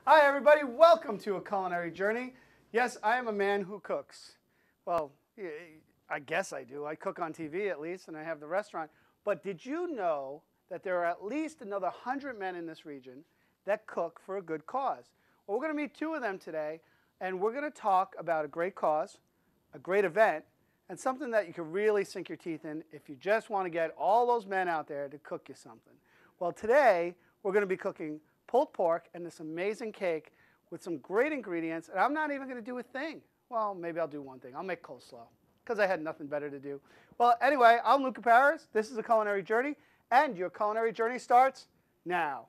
Hi everybody, welcome to A Culinary Journey. Yes, I am a man who cooks. Well, I guess I do. I cook on TV at least, and I have the restaurant. But did you know that there are at least another 100 men in this region that cook for a good cause? Well, we're going to meet two of them today, and we're going to talk about a great cause, a great event, and something that you can really sink your teeth in if you just want to get all those men out there to cook you something. Well, today we're going to be cooking pulled pork and this amazing cake with some great ingredients, and I'm not even going to do a thing. Well, maybe I'll do one thing. I'll make coleslaw because I had nothing better to do. Well, anyway, I'm Luca. This is A Culinary Journey, and your culinary journey starts now.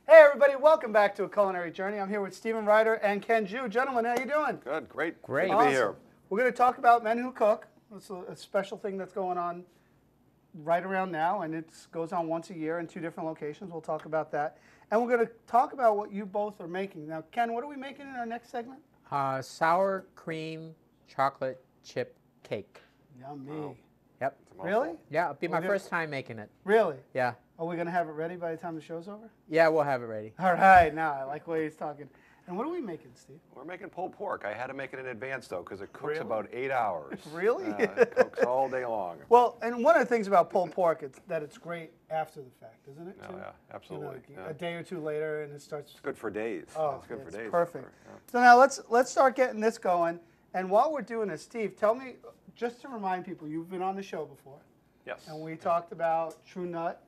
Hey everybody, welcome back to A Culinary Journey. I'm here with Stephen Ryder and Ken Jew. Gentlemen, how you doing? Good, great. Great. Good to be here. We're going to talk about men who cook. It's a special thing that's going on right around now, and it goes on once a year in two different locations. We'll talk about that. And we're going to talk about what you both are making. Now, Ken, what are we making in our next segment? Sour cream chocolate chip cake. Yummy. Wow. Yep. Really? Yeah, it'll be my first time making it. Really? Yeah. Are we going to have it ready by the time the show's over? Yeah, we'll have it ready. All right. Now, I like the way he's talking. And what are we making, Steve? We're making pulled pork. I had to make it in advance, though, because it cooks Really? about 8 hours. Really? It cooks all day long. Well, and one of the things about pulled pork is that it's great after the fact, isn't it? Oh, too? yeah, absolutely. You know, yeah. a day or two later, and it starts. It's good for days. Oh, it's good for it's days. perfect. Yeah. So now let's start getting this going. And while we're doing this, Steve, tell me, just to remind people, you've been on the show before. Yes. And we talked about True Nut.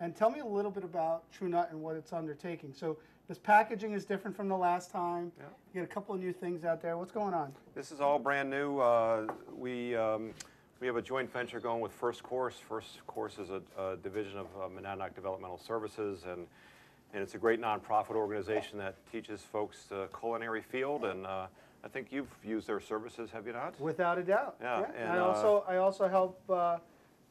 And tell me a little bit about True Nut and what it's undertaking. So this packaging is different from the last time. Yeah. You get a couple of new things out there. What's going on? This is all brand new. We have a joint venture going with First Course. First Course is a division of Monadnock Developmental Services, and it's a great nonprofit organization that teaches folks the culinary field. And I think you've used their services, have you not? Without a doubt. Yeah, And and, I also help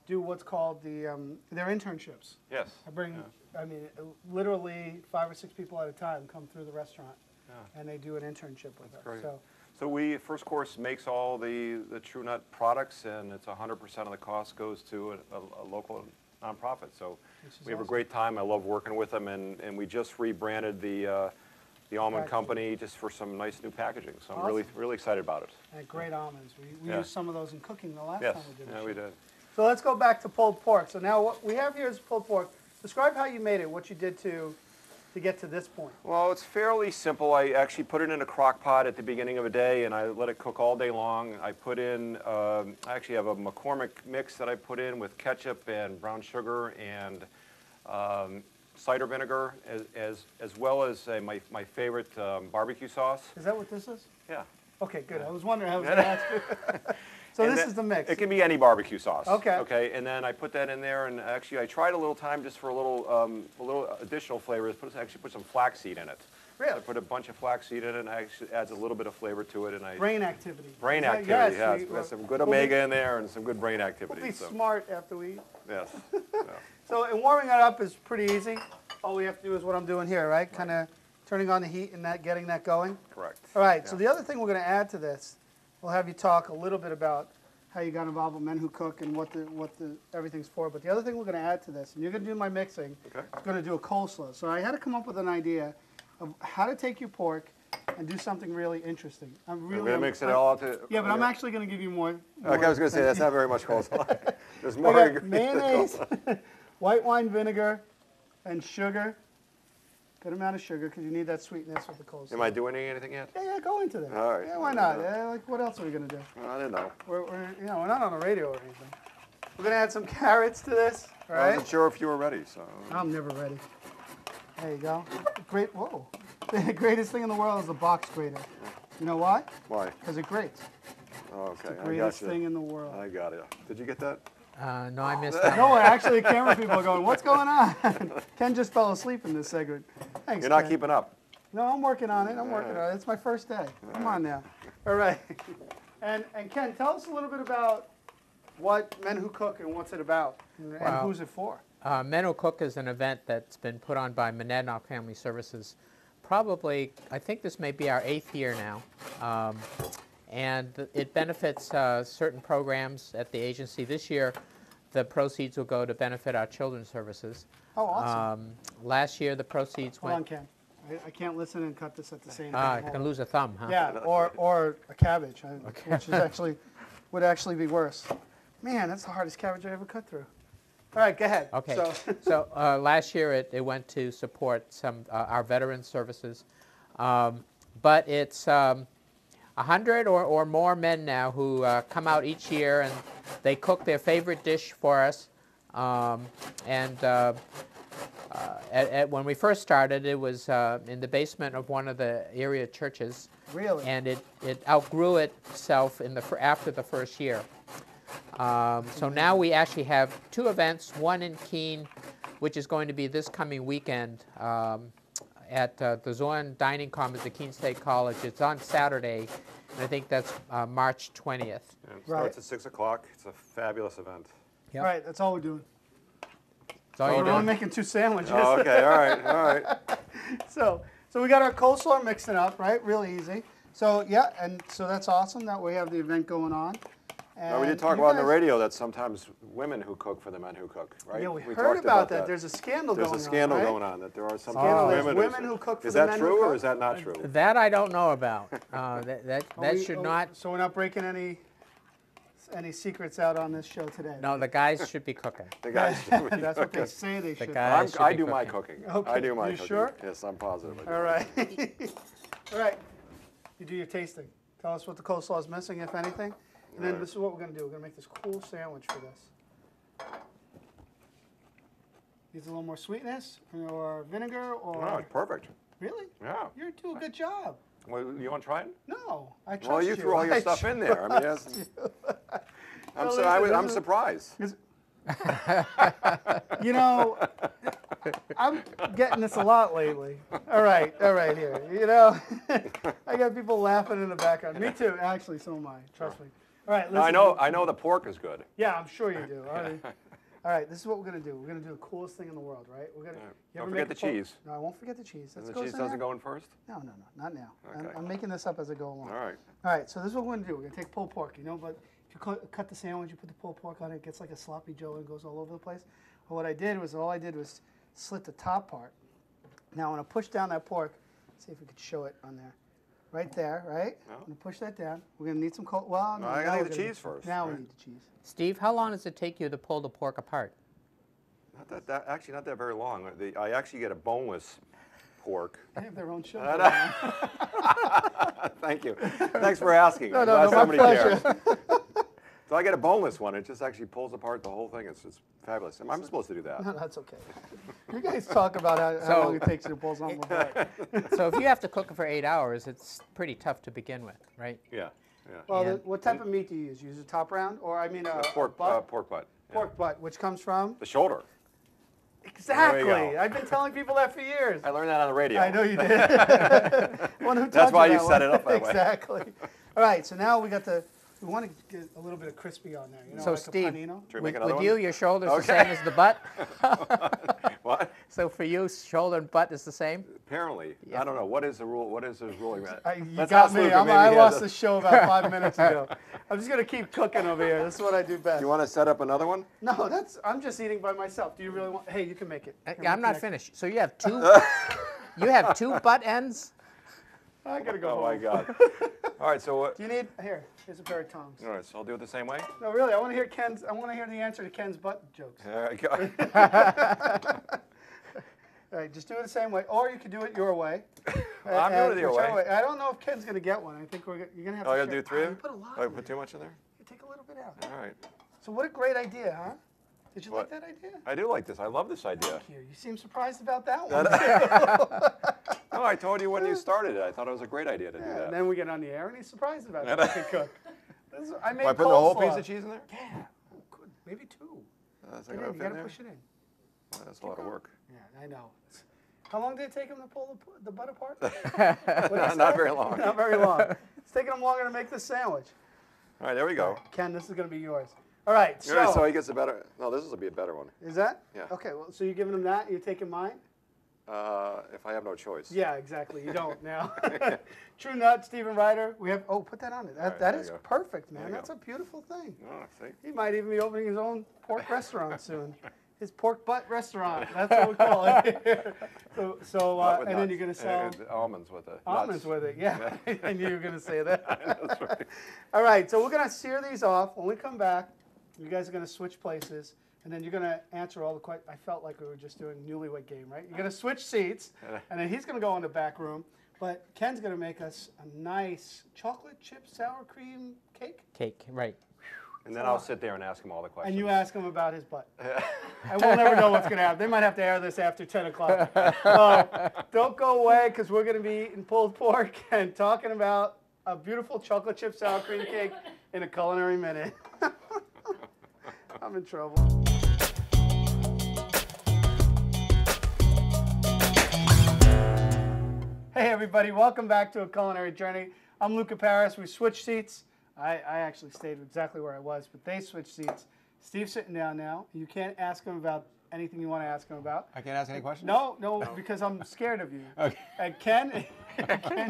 do what's called their internships. Yes. I bring, Yeah. I mean, literally 5 or 6 people at a time come through the restaurant, Yeah. and they do an internship with us. Great. So So First Course makes all the True Nut products, and it's 100% of the cost goes to a local nonprofit. So we have a great time. I love working with them, and we just rebranded the almond company just for some nice new packaging. So I'm really excited about it. and great almonds. We Yeah. used some of those in cooking the last Yes, time we did yeah, the we show. did. So let's go back to pulled pork. So now what we have here is pulled pork. Describe how you made it, what you did to get to this point. Well, it's fairly simple. I actually put it in a crock pot at the beginning of a day, and I let it cook all day long. I put in, I actually have a McCormick mix that I put in with ketchup and brown sugar and cider vinegar, as well as my favorite barbecue sauce. Is that what this is? Yeah. Okay, good. I was wondering how I was going to ask you. So And this is the mix. It can be any barbecue sauce. Okay. Okay, and then I put that in there, and actually I tried a little time just for a little additional flavors. Actually put some flaxseed in it. Really? I put a bunch of flaxseed in it, and it actually adds a little bit of flavor to it. And Brain activity. brain Is that- activity, yes, yes. There's some good we'll omega be- in there and some good brain We'll activity. be So, smart after we eat. yes. Yeah. So and warming it up is pretty easy. All we have to do is what I'm doing here, right? Kind of turning on the heat and getting that going. Correct. All right. So Yeah. the other thing we're going to add to this, we'll have you talk a little bit about how you got involved with Men Who Cook and what the everything's for. But the other thing we're going to add to this, and you're going to do my mixing. Okay. I'm going to do a coleslaw. So I had to come up with an idea of how to take your pork and do something really interesting. We're going to mix it all out to... Yeah, but I'm actually going to give you more. Okay, I was going to say, that's not very much coleslaw. There's I more... got mayonnaise, white wine vinegar, and sugar. Good amount of sugar because you need that sweetness with the coleslaw. Am I doing anything yet? Yeah, go into that. All right. Yeah, why not? Like, what else are we gonna do? I don't know. We're not on the radio or anything. We're gonna add some carrots to this. All I right. wasn't sure if you were ready, so. I'm never ready. There you go. Great. Whoa. The greatest thing in the world is the box grater. You know why? Why? Because it grates. Oh, okay, The I got greatest you. thing in the world. I got it. Did you get that? No, I missed that. No, actually, the camera people are going, what's going on? Ken just fell asleep in this segment. Thanks, You're not Ken. keeping up. No, I'm working on it. I'm working on it. It's my first day. Come on now. All right. And Ken, tell us a little bit about what Men Who Cook and what's it about and Wow. who's it for. Men Who Cook is an event that's been put on by Monadnock Family Services. Probably, I think this may be our 8th year now. And it benefits certain programs at the agency. This year, the proceeds will go to benefit our children's services. Oh, awesome. Last year, the proceeds Hold on, went. Ken. I can't listen and cut this at the same Ah, time. you Hold can on. lose a thumb, huh? Yeah, or a cabbage, which is would actually be worse. Man, that's the hardest cabbage I ever cut through. All right, go ahead. Okay. So, So last year it went to support some our veteran services, but it's 100 or more men now who come out each year and they cook their favorite dish for us. When we first started, it was in the basement of one of the area churches, really? and it outgrew itself after the first year. So now we actually have 2 events, one in Keene, which is going to be this coming weekend at the Zorn Dining Commons at Keene State College. It's on Saturday, and I think that's March 20th. Yeah, it Right. starts at 6 o'clock. It's a fabulous event. Yep. Right, that's all we're doing. That's all We're you're only doing. making 2 sandwiches. Oh, okay, all right, all right. So we got our coleslaw mixing up, right? Real easy. So yeah, and so that's awesome that we have the event going on. Now, we did And talk you about on the guys- radio that sometimes women who cook for the men who cook, right? Yeah, we heard talked about that. There's a scandal There's going on. a scandal right? going on that there are some Scandal. There's women, women who cook for Is the that men who true or cook? is that not true? That I don't know about. That should not. So we're not breaking any secrets out on this show today. No, the guys should be cooking. The guys. That's what they say they should. guys- should I be do my cooking. cooking. Okay, I do my you cooking. sure? Yes, I'm positive. I do. All right. All right. You do your tasting. Tell us what the coleslaw is missing, if anything. And then Right. this is what we're going to do. We're going to make this cool sandwich for this. Needs a little more sweetness or vinegar or... No, it's perfect. Really? Yeah. You're doing a good job. Well, you want to try it? No, I trust Well, you threw all your I stuff in there. I mean, yes. Well, listen, I'm this is- surprised. You know, I'm getting this a lot lately. All right here. You know, I got people laughing in the background. Me too, actually, so am I. Trust me. All right, No, listen. I know the pork is good. Yeah, I'm sure you do. All right, this is what we're gonna do. We're gonna do the coolest thing in the world, right? We're gonna. All right. You Don't ever forget make the a cheese. No, I won't forget the cheese. That's And the cheese doesn't go in first? No, not now. Okay. I'm making this up as I go along. All right. All right, so this is what we're gonna do. We're gonna take pulled pork, you know, but if you cut the sandwich, you put the pulled pork on it, it gets like a sloppy joe and goes all over the place. Well, what I did was slit the top part. Now I'm gonna push down that pork. See if we could show it on there. Right there, right? Yeah. I'm gonna push that down. We're gonna need some cold. Well, No, now I gotta we're get the gonna cheese first, Now right? we need the cheese. Steve, how long does it take you to pull the pork apart? Actually, not that very long. I actually get a boneless pork. They have their own show. Thank you. Thanks for asking. No, I'm glad my somebody pleasure. cares. So I get a boneless one. It just actually pulls apart the whole thing. It's fabulous. I'm supposed to do that. No, that's okay. You guys talk about how So- long it takes you to pull something apart. So if you have to cook it for 8 hours, it's pretty tough to begin with, right? Yeah. Well, And- what type of meat do you use? You use a top round, or I mean a Pork butt? butt. Yeah. Pork butt, which comes from? The shoulder. Exactly. go. I've been telling people that for years. I learned that on the radio. I know you did. One who That's taught why you you that set one. it up that way. Exactly. All right, so now we want to get a little bit of crispy on there. You know, So like Steve, a panino. Should we make another with one? you, your shoulder's the Okay. same as the butt. What? So for you, shoulder and butt is the same. Apparently. I don't know. What is the rule? What is the ruling? You Let's got ask me. Luca. Maybe I he lost has the a- show about 5 minutes ago. I'm just going to keep cooking over here. This is what I do best. You want to set up another one? No, I'm just eating by myself. Do you really want? Hey, you can make it. Here, I'm not make it. finished. So you have two. You have 2 butt ends. I gotta go Oh home. my God. All right. So what? Do you need? Here's a pair of tongs. All right. So I'll do it the same way. No, really. I want to hear the answer to Ken's butt jokes. There we go. All right, just do it the same way, or you could do it your way. I'm doing it your whichever way. I don't know if Ken's gonna get one. I think you're gonna have Oh, to. I gotta do 3 You of them? put a lot. Oh, I in put there. too much in there? You take a little bit out. All right. So what a great idea, huh? Did you What? like that idea? I do like this. I love this idea. Thank you. You seem surprised about that one. too. No, I told you when you started it. I thought it was a great idea to do Yeah, that. and then we get on the air, and he's surprised about it. I can cook. I made Am I putting the whole coleslaw. piece of cheese in there? Yeah. Oh, good. Maybe 2. Is that Get gonna in, fit you gotta there? push it in. Well, that's a lot of work. Yeah, I know. How long did it take him to pull the butt apart? Not very long. Not very long. It's taking him longer to make this sandwich. All right, there we go. Ken, this is going to be yours. All right, All right, so so he gets a better. No, this will be a better one. is that? Yeah. Okay, well, so you're giving him that, you're taking mine? If I have no choice. Yeah, exactly. You don't now. True Nut, Stephen Ryder. We have. Oh, put that on it. That, right, that there is you go. perfect, man. There you That's go. a beautiful thing. Oh, see. He might even be opening his own pork restaurant soon. His pork butt restaurant. That's what we call it. Not with and then nuts. you're gonna sell almonds with it. almonds with it. Yeah, I knew you were gonna say that. That's right. All right, so we're gonna sear these off. When we come back, you guys are gonna switch places, and then you're gonna answer all the questions. I felt like we were just doing newlywed game, right? You're gonna switch seats, and then he's gonna go in the back room. But Ken's gonna make us a nice chocolate chip sour cream cake, Cake, right. And then I'll sit there and ask him all the questions. and you ask him about his butt. And we'll never know what's gonna happen. They might have to air this after 10 o'clock. Don't go away, because we're gonna be eating pulled pork and talking about a beautiful chocolate chip sour cream cake in a culinary minute. I'm in trouble. Hey everybody, welcome back to A Culinary Journey. I'm Luca Paris. We switched seats. I actually stayed exactly where I was, but they switched seats. Steve's sitting down now. You can't ask him about anything you want to ask him about. I can't ask any questions? No, because I'm scared of you. Okay. And Ken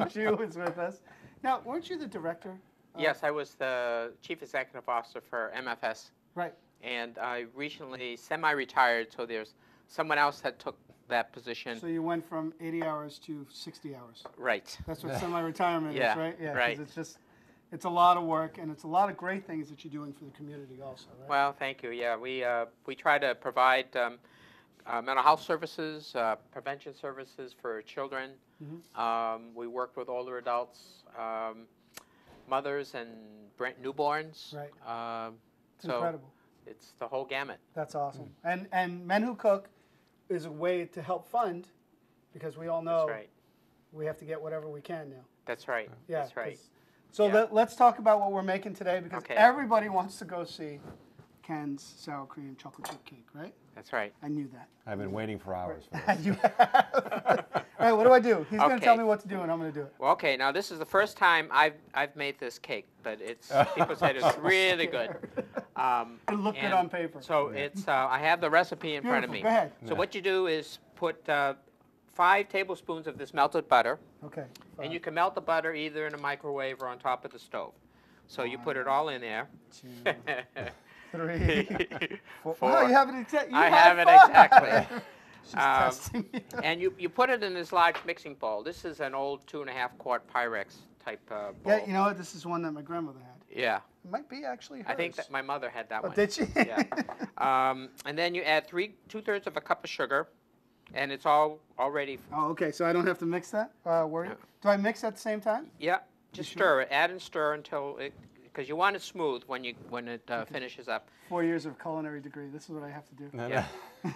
Jew is with us. Now, weren't you the director? Yes, I was the Chief Executive Officer for MFS, Right. and I recently semi-retired, so there's someone else that took that position. So you went from 80 hours to 60 hours. Right. That's what semi-retirement Yeah, is, right? Yeah, 'cause right. it's a lot of work, and it's a lot of great things that you're doing for the community also, right? Well, thank you. Yeah, we try to provide mental health services, prevention services for children. We work with older adults, mothers and newborns. Right. It's so incredible. it's the whole gamut. That's awesome. And Men Who Cook is a way to help fund, because we all know That's right. we have to get whatever we can now. That's right. Yeah, That's right. 'cause- So Yeah. let's talk about what we're making today, because Okay. everybody wants to go see Ken's sour cream chocolate chip cake, right? That's right. I knew that. I've been waiting for hours for this. You have. All right, what do I do? He's going to Okay. tell me what to do, and I'm going to do it. Well, okay. Now this is the first time I've made this cake, but it's people said it's really good. It looked good and on paper. So it's I have the recipe in front of Beautiful. me. Go ahead. So what you do is put 5 tablespoons of this melted butter, Okay. and you can melt the butter either in a microwave or on top of the stove. So you put it all in there. 2, 3, 4. Four. Oh, you have it exactly. I have it exactly. She's testing me. And you put it in this large mixing bowl. This is an old 2.5 quart Pyrex type bowl. Yeah, you know what? This is one that my grandmother had. Yeah. It might be actually hers. I think that my mother had that Oh, one. did she? Yeah. And then you add 2/3 of a cup of sugar, and it's all ready. Oh, okay. So I don't have to mix that? Do I mix at the same time? Yeah. Just stir it. Add and stir until it, because you want it smooth when it finishes up. 4 years of culinary degree. This is what I have to do. Yeah.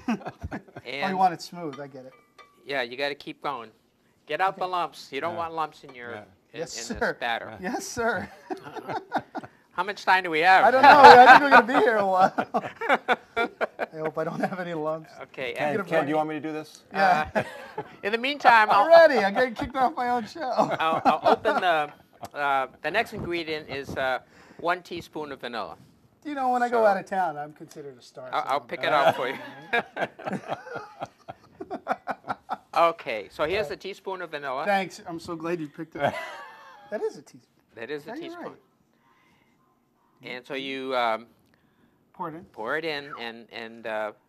Oh, And you want it smooth. I get it. yeah, you got to keep going. Get out the lumps. You don't want lumps in your Yeah. in, Yes, in sir. this batter. Yes, sir. How much time do we have? I don't know. I think we're going to be here a while. I hope I don't have any lumps. Okay. Ken, And, Ken, do you want me to do this? Yeah. in the meantime, Already, I'm getting kicked off my own show. I'll open the next ingredient is 1 teaspoon of vanilla. You know, when I go out of town, I'm considered a star. I'll pick it out for you. Okay, so here's a teaspoon of vanilla. Thanks. I'm so glad you picked it. That is a teaspoon. That is a Yeah, you're teaspoon. right. And so you Pour it in. pour it in and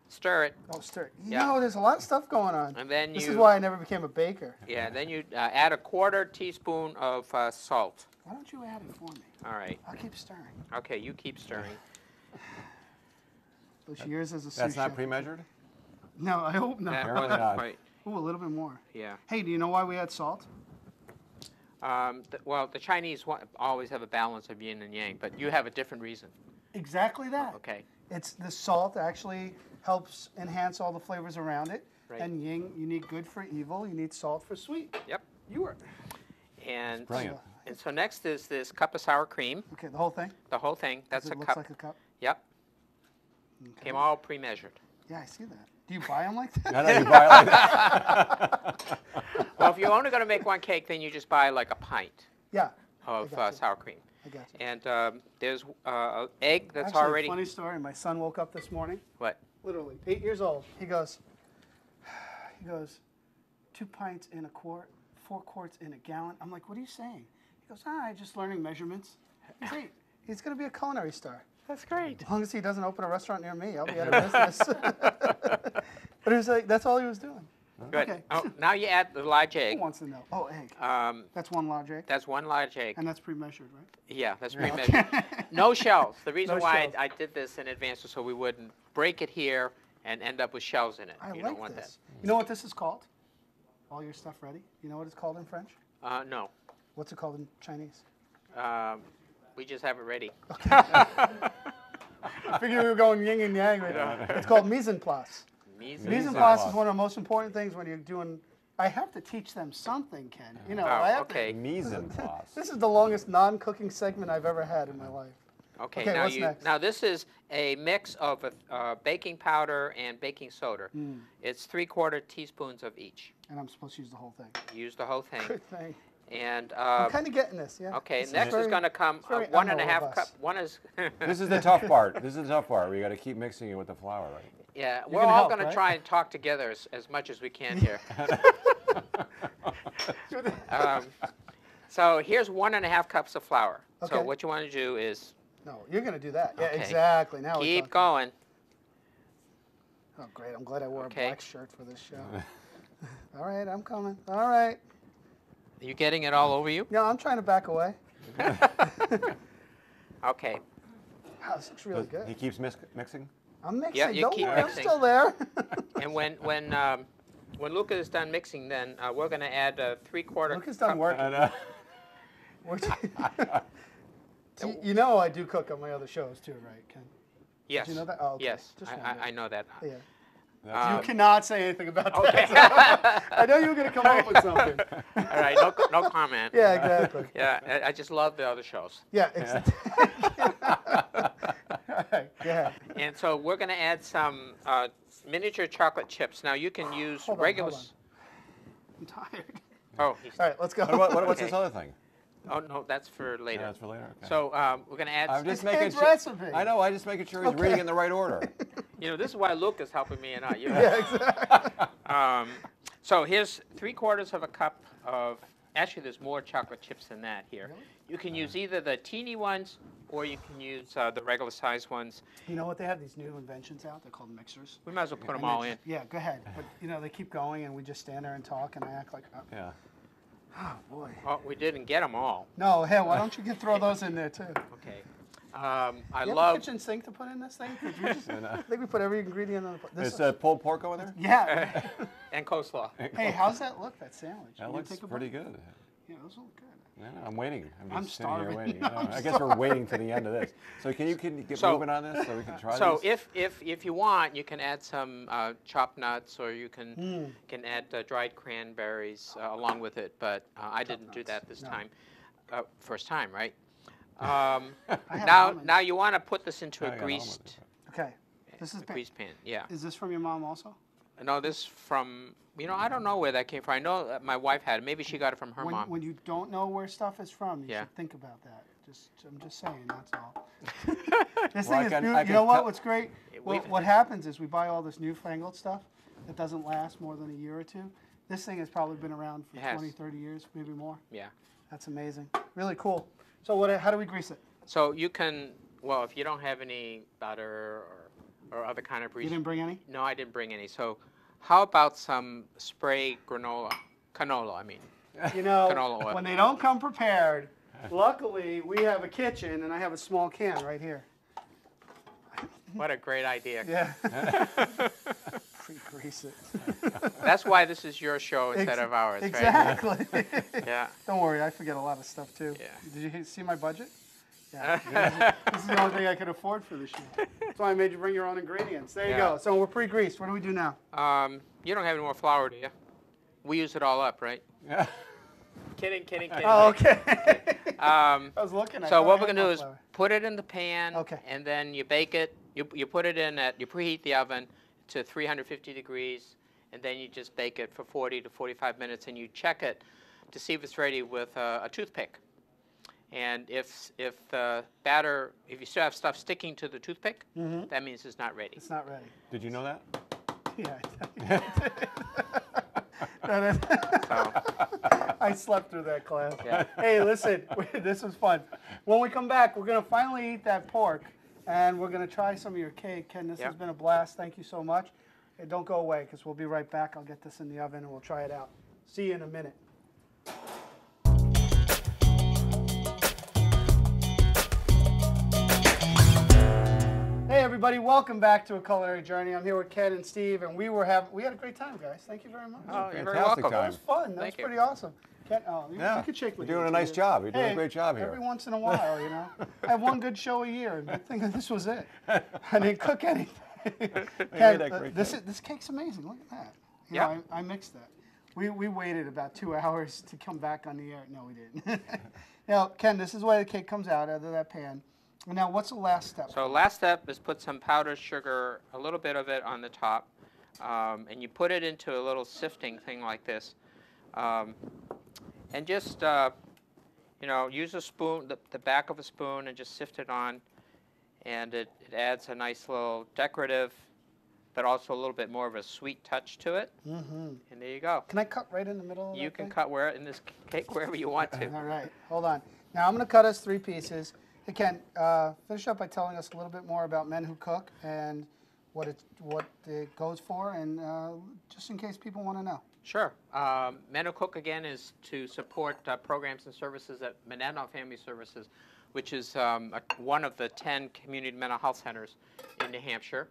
stir it, Oh, stir. You Yeah. know, there's a lot of stuff going on. and then This you is why I never became a baker. then you add a 1/4 teaspoon of salt. Why don't you add it for me? All right. I'll keep stirring. Okay, you keep stirring. Which yours is a sous That's not chef. pre-measured? No, I hope not. Apparently not. Right. Ooh, a little bit more. Yeah. Hey, do you know why we add salt? Well, the Chinese always have a balance of yin and yang, but you have a different reason. Exactly that. Okay. It's the salt actually helps enhance all the flavors around it. Right. And yin, you need good for evil. You need salt for sweet. Yep. You were. And Brilliant. and so next is this cup of sour cream. Okay, the whole thing. The whole thing. That's a It looks cup. like a cup. Yep. Okay. Came all pre-measured. Yeah, I see that. Do you buy them like that? I know you buy it like that. Well, if you're only going to make one cake, then you just buy like a pint Yeah. of I gotcha. sour cream. I got you. And there's an egg that's Actually, already. funny story. My son woke up this morning, What? literally 8 years old. He goes, 2 pints in a quart, 4 quarts in a gallon. I'm like, what are you saying? He goes, just learning measurements. He's 8. He's going to be a culinary star. That's great. As long as he doesn't open a restaurant near me, I'll be out of business. But it was like, that's all he was doing. Good. Okay. Oh, now you add the large Who egg. wants to know? Oh, egg. That's 1 large egg. That's 1 large egg. And that's pre-measured, right? Yeah, that's pre-measured. No shells. The reason No why shells. I did this in advance was so we wouldn't break it here and end up with shells in it. I You like don't want this. You know what this is called? All your stuff ready? You know what it's called in French? that. No. What's it called in Chinese? We just have it ready. I figured we were going yin and yang right now. It's called mise en place. Mise Mise en en place place. is one of the most important things when you're doing. I have to teach them something, Ken. You know, Oh, I have okay. Mise en place. This is the longest non-cooking segment I've ever had in my life. Okay, Okay, now what's next? now this is a mix of baking powder and baking soda. Hmm. It's 3/4 teaspoons of each. And I'm supposed to use the whole thing. Use the whole thing. Good thing. And I'm kind of getting this, yeah. okay, This next is very- going to come it's very 1.5 Elmo of cup. us. One is This is the tough part. This is the tough part. We got to keep mixing it with the flour, right? yeah. You're We're gonna all help, going to right? try and talk together as much as we can here. So here's 1.5 cups of flour. So Okay. what you want to do is No, you're going to do that. Yeah, Okay. exactly. Now we're keep talking. going. Oh, great. I'm glad I wore Okay. a black shirt for this show. All right, I'm coming. All right. Are you getting it all over you? No, I'm trying to back away. Okay. Wow, this looks really He good. keeps mixing? I'm mixing. Yeah, you Don't keep worry, mixing. I'm still there. And when Luca is done mixing, then we're going to add 3/4 Lucas done cup. working. I know. You know I do cook on my other shows too, right, Ken? Yes. you know that? Oh, okay. Yes, Just I wondering. know that. Yeah. You cannot say anything about that. Okay. I know you were going to come up with something. All right, no comment. Yeah, exactly. Yeah, I just love the other shows. Yeah, exactly. All right, go ahead. And so we're going to add some miniature chocolate chips. Now you can use Hold on, regular. hold I'm tired. Oh, All right, let's go. What's Okay. this other thing? oh no, that's for later. Yeah, that's for later. Okay. So we're going to add. I'm just It's making Ken's sure. recipe. I know. I'm just making sure he's Okay. reading in the right order. You know, this is why Luke is helping me and not you. Yeah, exactly. So here's 3/4 cup of. Actually, there's more chocolate chips than that here. Really? You can use either the teeny ones or you can use the regular size ones. You know what? They have these new inventions out. They're called mixers. We might as well put them And all they're in. just- Yeah, go ahead. But, you know, they keep going, and we just stand there and talk, and I act like, Yeah. oh, boy. Oh, we didn't get them all. No, hey, why don't you throw those in there, too? Okay. I You have a love. kitchen sink to put in this thing? 'Cause we just, I think we put every ingredient on the plate. Is pulled pork going there? Yeah. And coleslaw. Hey, how's that look, that sandwich? That You looks take a pretty bite? good. Yeah, those look good. Yeah, I'm waiting. I'm just sitting here starving. waiting. I'm I guess we're waiting to the end of this. So can you get So- moving on this so we can try So these? if you want, you can add some chopped nuts, or you can add dried cranberries along with it. But I didn't do nuts. that this No. time. First time, right? have Now almonds. you want to put this into I a got greased Okay. This is greased pan. Yeah. Is this from your mom also? No, this from I don't know where that came from. I know that my wife had it. Maybe she got it from her mom. When you don't know where stuff is from, you Yeah. should think about that. I'm just saying, that's all. This Well, thing is I beautiful. can You know what? tell- What's great? We've- What happens is we buy all this newfangled stuff that doesn't last more than a year or two. This thing has probably been around for It has. 20, 30 years, maybe more. Yeah. That's amazing. Really cool. So how do we grease it? So you can. Well, if you don't have any butter or other kind of grease. You didn't bring any? No, I didn't bring any. So, how about some spray canola? I mean, You know, Canola oil. when they don't come prepared, luckily we have a kitchen and I have a small can right here. what a great idea. Yeah. Pre-grease it. That's why this is your show instead of ours, right? Exactly. Yeah. Don't worry, I forget a lot of stuff too. Yeah. Did you see my budget? Yeah. This is the only thing I could afford for this show. That's why I made you bring your own ingredients. There you Yeah. go. So we're pre-greased. What do we do now? You don't have any more flour, do you? We use it all up, right? Yeah. Kidding. Oh, okay. I was looking. So what we're going to do is put it in the pan, Okay. and then you bake it. You put it in you preheat the oven to 350 degrees, and then you just bake it for 40 to 45 minutes, and you check it to see if it's ready with a toothpick. And if the batter, if you still have stuff sticking to the toothpick, that means it's not ready. It's not ready. Did you know that? Yeah. I slept through that class. Yeah. Hey, listen, this was fun. When we come back, we're going to finally eat that pork, and we're going to try some of your cake. Ken, this has been a blast. Thank you so much. Hey, don't go away, because we'll be right back. I'll get this in the oven, and we'll try it out. See you in a minute. Hey everybody, welcome back to A Culinary Journey. I'm here with Ken and Steve, and we had a great time, guys. Thank you very much. Oh, you're very Fantastic welcome. That time. was fun. That Thank was you. pretty awesome. Ken, you could shake with You're doing me, a nice too. job. You're doing Hey, a great job here. Every once in a while, you know. I have one good show a year, and I think this was it. I didn't cook anything. Ken, that great this cake's amazing. Look at that. You Yeah. know, I mixed that. We waited about 2 hours to come back on the air. No, we didn't. Now, Ken, this is the way the cake comes out of that pan. Now, what's the last step? So last step is put some powdered sugar, a little bit of it on the top, and you put it into a little sifting thing like this, and just use a spoon, the back of a spoon, and just sift it on, and it adds a nice little decorative, but also a little bit more of a sweet touch to it. And there you go. Can I cut right in the middle of You that can thing? cut in this cake wherever you want to. All right, hold on. Now I'm going to cut us 3 pieces. Hey, Ken, finish up by telling us a little bit more about Men Who Cook and what it goes for, and just in case people want to know. Sure. Men Who Cook, again, is to support programs and services at Monadnock Family Services, which is one of the 10 community mental health centers in New Hampshire.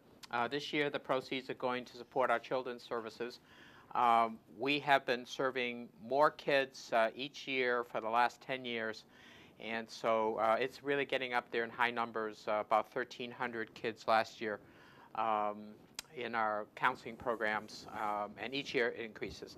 This year, the proceeds are going to support our children's services. We have been serving more kids each year for the last 10 years. And so it's really getting up there in high numbers, about 1,300 kids last year in our counseling programs, and each year it increases.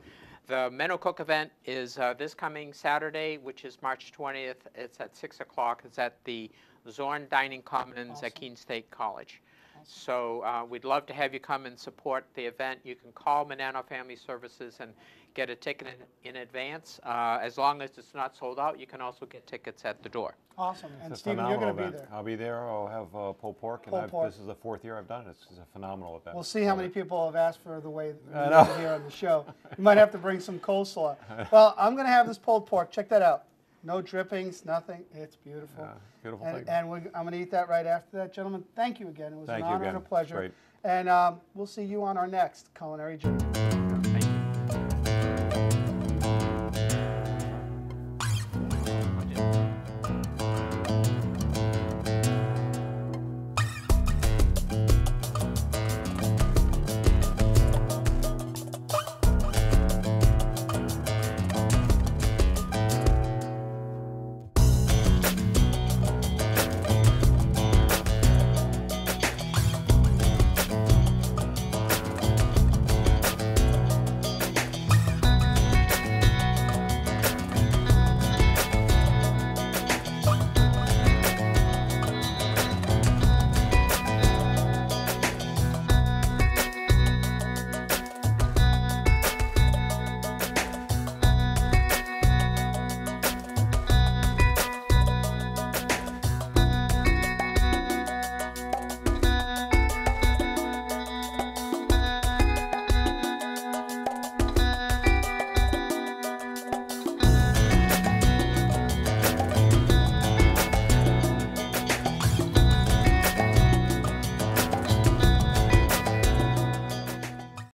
The Men Who Cook event is this coming Saturday, which is March 20th. It's at 6 o'clock. It's at the Zorn Dining Commons at Keene State College. So we'd love to have you come and support the event. You can call Monadnock Family Services and get a ticket in advance. As long as it's not sold out, you can also get tickets at the door. Awesome. And It's a Stephen, you're going to phenomenal be event. there. I'll be there. I'll have pulled pork, and Pulled pork. this is the 4th year I've done it. It's a phenomenal event. We'll see how many people have asked for the way I know. here on the show. You might have to bring some coleslaw. Well, I'm going to have this pulled pork. Check that out. No drippings, nothing. It's beautiful. Yeah, beautiful And, thing. and I'm going to eat that right after that. Gentlemen, thank you again. It was Thank an you honor and a again. pleasure. Great. And we'll see you on our next Culinary Journey. Thank you.